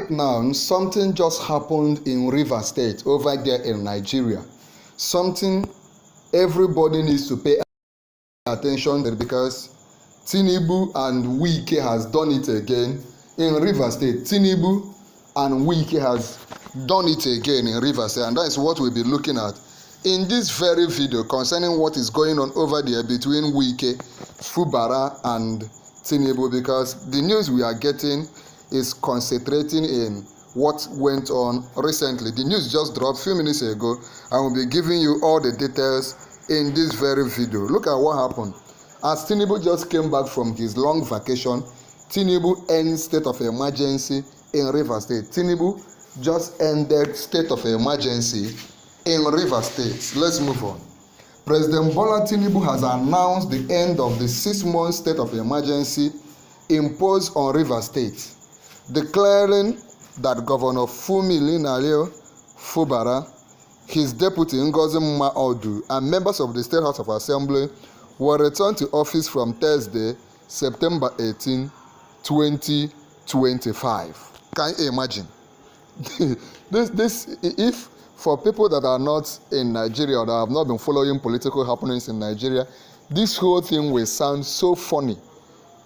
Now, something just happened in Rivers State over there in Nigeria. Something everybody needs to pay attention to because Tinubu and Wike has done it again in Rivers State. Tinubu and Wike has done it again in Rivers State, and that is what we'll be looking at in this very video concerning what is going on over there between Wike, Fubara, and Tinubu, because the news we are getting is concentrating in what went on recently. The news just dropped a few minutes ago, and we'll be giving you all the details in this very video. Look at what happened. As Tinubu just came back from his long vacation, Tinubu ends state of emergency in Rivers State. Tinubu just ended state of emergency in Rivers State. Let's move on. President Bola Tinubu has announced the end of the 6-month state of emergency imposed on Rivers State, declaring that Governor Fumilin Fubara, his deputy Ngozi Mma-Odu, and members of the State House of Assembly will return to office from Thursday, September 18, 2025. Can you imagine? If for people that are not in Nigeria or that have not been following political happenings in Nigeria, this whole thing will sound so funny.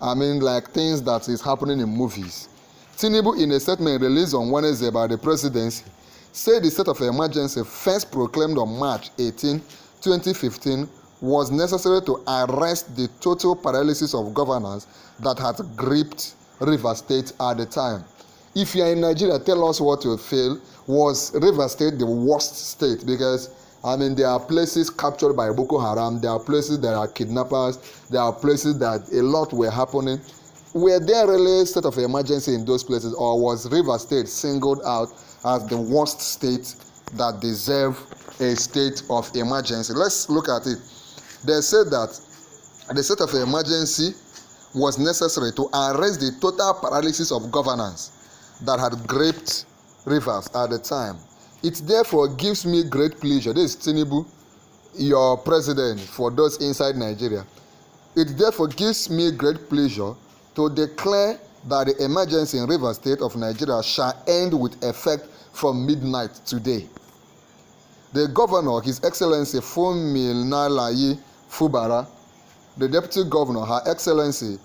I mean, like things that is happening in movies. Tinubu, in a statement released on Wednesday by the presidency, said the state of emergency, first proclaimed on March 18, 2015, was necessary to arrest the total paralysis of governance that had gripped Rivers State at the time. If you are in Nigeria, tell us what you feel. Was Rivers State the worst state? Because, I mean, there are places captured by Boko Haram, there are places that are kidnappers, there are places that a lot were happening. Were there really a state of emergency in those places, or was Rivers State singled out as the worst state that deserve a state of emergency? Let's look at it. They said that the state of emergency was necessary to arrest the total paralysis of governance that had gripped Rivers at the time. It therefore gives me great pleasure. This is Tinubu, your president for those inside Nigeria. It therefore gives me great pleasure to declare that the emergency in Rivers State of Nigeria shall end with effect from midnight today. The governor, His Excellency Fumilin Fubara, the deputy governor, Her Excellency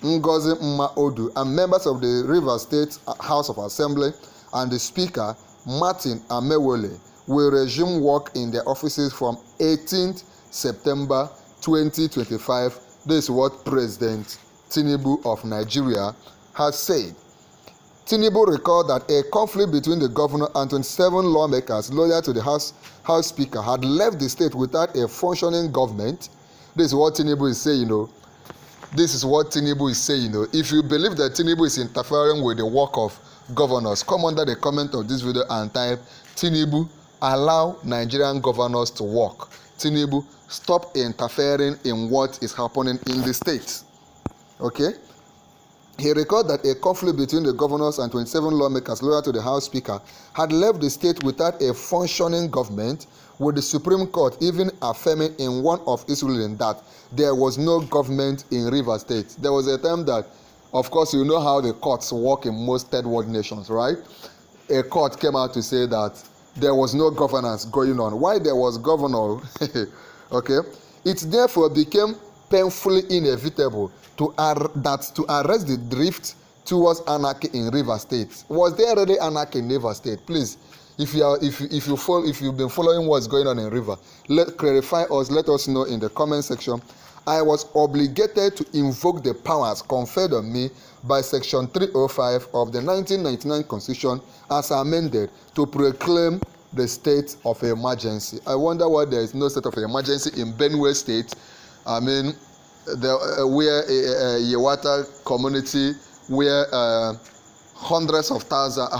Ngozi Mma-Odu, and members of the Rivers State House of Assembly and the Speaker, Martin Amewole, will resume work in their offices from 18th September 2025. This is what President Tinubu of Nigeria has said. Tinubu recalled that a conflict between the governor and 27 lawmakers loyal to the House Speaker had left the state without a functioning government. This is what Tinubu is saying, This is what Tinubu is saying, If you believe that Tinubu is interfering with the work of governors, come under the comment of this video and type, Tinubu, allow Nigerian governors to work. Tinubu, stop interfering in what is happening in the state. Okay? He recalled that a conflict between the governors and 27 lawmakers loyal to the House Speaker had left the state without a functioning government, with the Supreme Court even affirming in one of its rulings that there was no government in Rivers State. There was a time that, of course, you know how the courts work in most third world nations, right? A court came out to say that there was no governance going on. Why there was governor? Okay? It therefore became painfully inevitable to arrest the drift towards anarchy in Rivers State. Was there already anarchy in Rivers State? Please, if you've been following what's going on in River, let us know in the comment section. I was obligated to invoke the powers conferred on me by Section 305 of the 1999 Constitution as amended to proclaim the state of emergency. I wonder why there is no state of emergency in Benue State. I mean, where a Yewata community, where hundreds of thousands,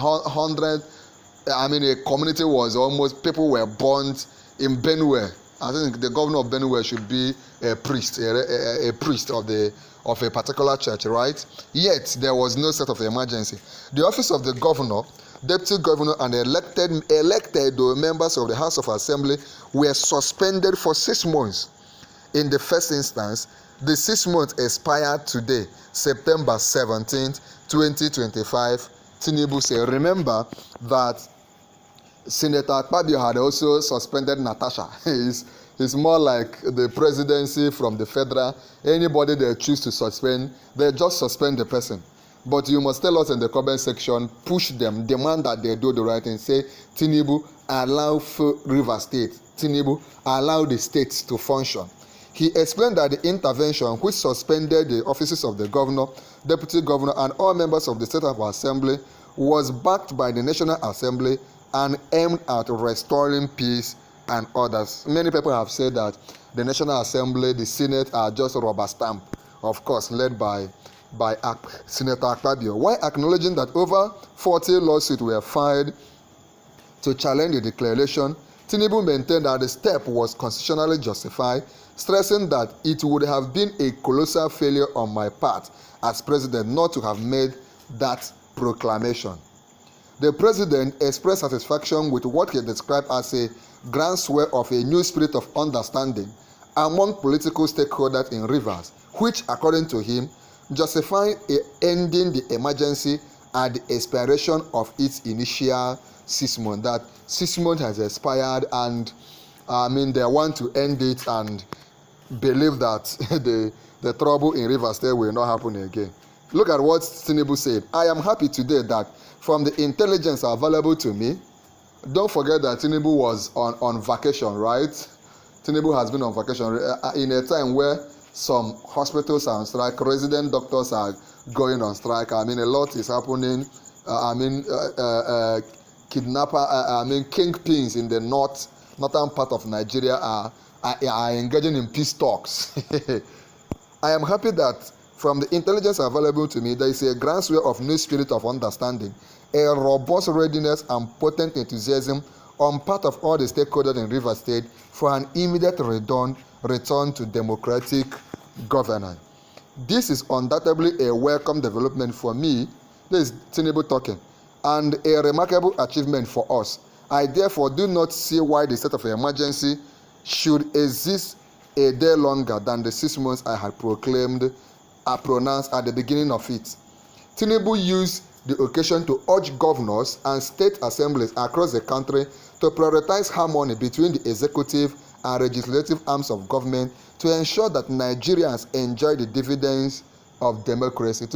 a community was almost, people were burnt in Benue. I think the governor of Benue should be a priest, a priest of a particular church, right? Yet there was no state of emergency. The office of the governor, deputy governor, and elected members of the House of Assembly were suspended for 6 months. In the first instance, the 6 months expired today, September 17th, 2025, Tinubu say? Remember that Senator Akpabio had also suspended Natasha. It's more like the presidency from the federal. Anybody they choose to suspend, they just suspend the person. But you must tell us in the comment section, push them, demand that they do the right thing. Say, Tinubu, allow River State. Tinubu, allow the states to function. He explained that the intervention, which suspended the offices of the governor, deputy governor, and all members of the State of Assembly, was backed by the National Assembly and aimed at restoring peace and others. Many people have said that the National Assembly, the Senate are just a rubber stamp, of course, led by Senator Akpabio, while acknowledging that over 40 lawsuits were filed to challenge the declaration. Tinubu maintained that the step was constitutionally justified, stressing that it would have been a colossal failure on my part as president not to have made that proclamation. The president expressed satisfaction with what he described as a groundswell of a new spirit of understanding among political stakeholders in Rivers, which, according to him, justified ending the emergency at the expiration of its initial 6 months. That 6 months has expired, and they want to end it and believe that the trouble in Rivers State will not happen again. Look at what Tinubu said. I am happy today that from the intelligence available to me, don't forget that Tinubu was on vacation, right? Tinubu has been on vacation in a time where some hospitals are on strike, resident doctors are going on strike. A lot is happening. Kingpins in the northern part of Nigeria are engaging in peace talks. I am happy that from the intelligence available to me, there is a groundswell of new spirit of understanding, a robust readiness and potent enthusiasm on part of all the stakeholders in Rivers State for an immediate return to democratic governance. This is undoubtedly a welcome development for me. This is Tinubu talking, and a remarkable achievement for us. I therefore do not see why the state of emergency should exist a day longer than the 6 months I had pronounced at the beginning of it. Tinubu used the occasion to urge governors and state assemblies across the country to prioritize harmony between the executive and legislative arms of government to ensure that Nigerians enjoy the dividends of democracy.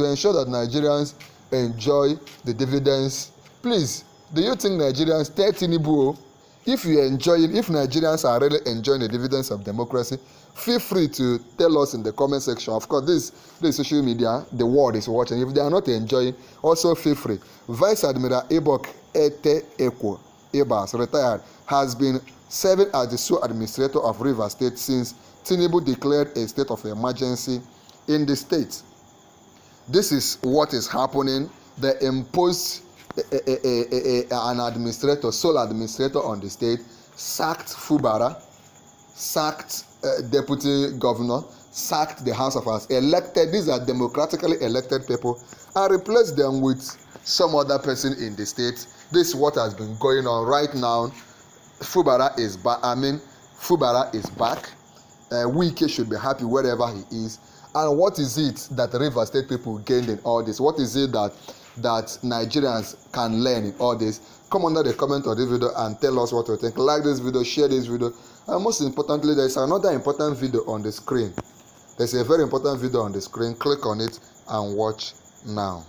Please, do you think Nigerians, tell Tinubu, if Nigerians are really enjoying the dividends of democracy, feel free to tell us in the comment section. Of course, this social media, the world is watching. If they are not enjoying, also feel free. Vice Admiral Ebok Ete Ekwo Ebas, retired, has been serving as the sole administrator of Rivers State since Tinubu declared a state of emergency in the state. This is what is happening. They imposed an administrator, sole administrator on the state, sacked Fubara, sacked deputy governor, sacked the House of Assembly, elected, these are democratically elected people, and replaced them with some other person in the state. This is what has been going on right now. Fubara is back. Fubara is back. Wike should be happy wherever he is. And what is it that Rivers State people gained in all this? What is it that Nigerians can learn in all this? Come under the comment of this video and tell us what you think. Like this video, share this video, and most importantly, there is another important video on the screen. There's a very important video on the screen. Click on it and watch now.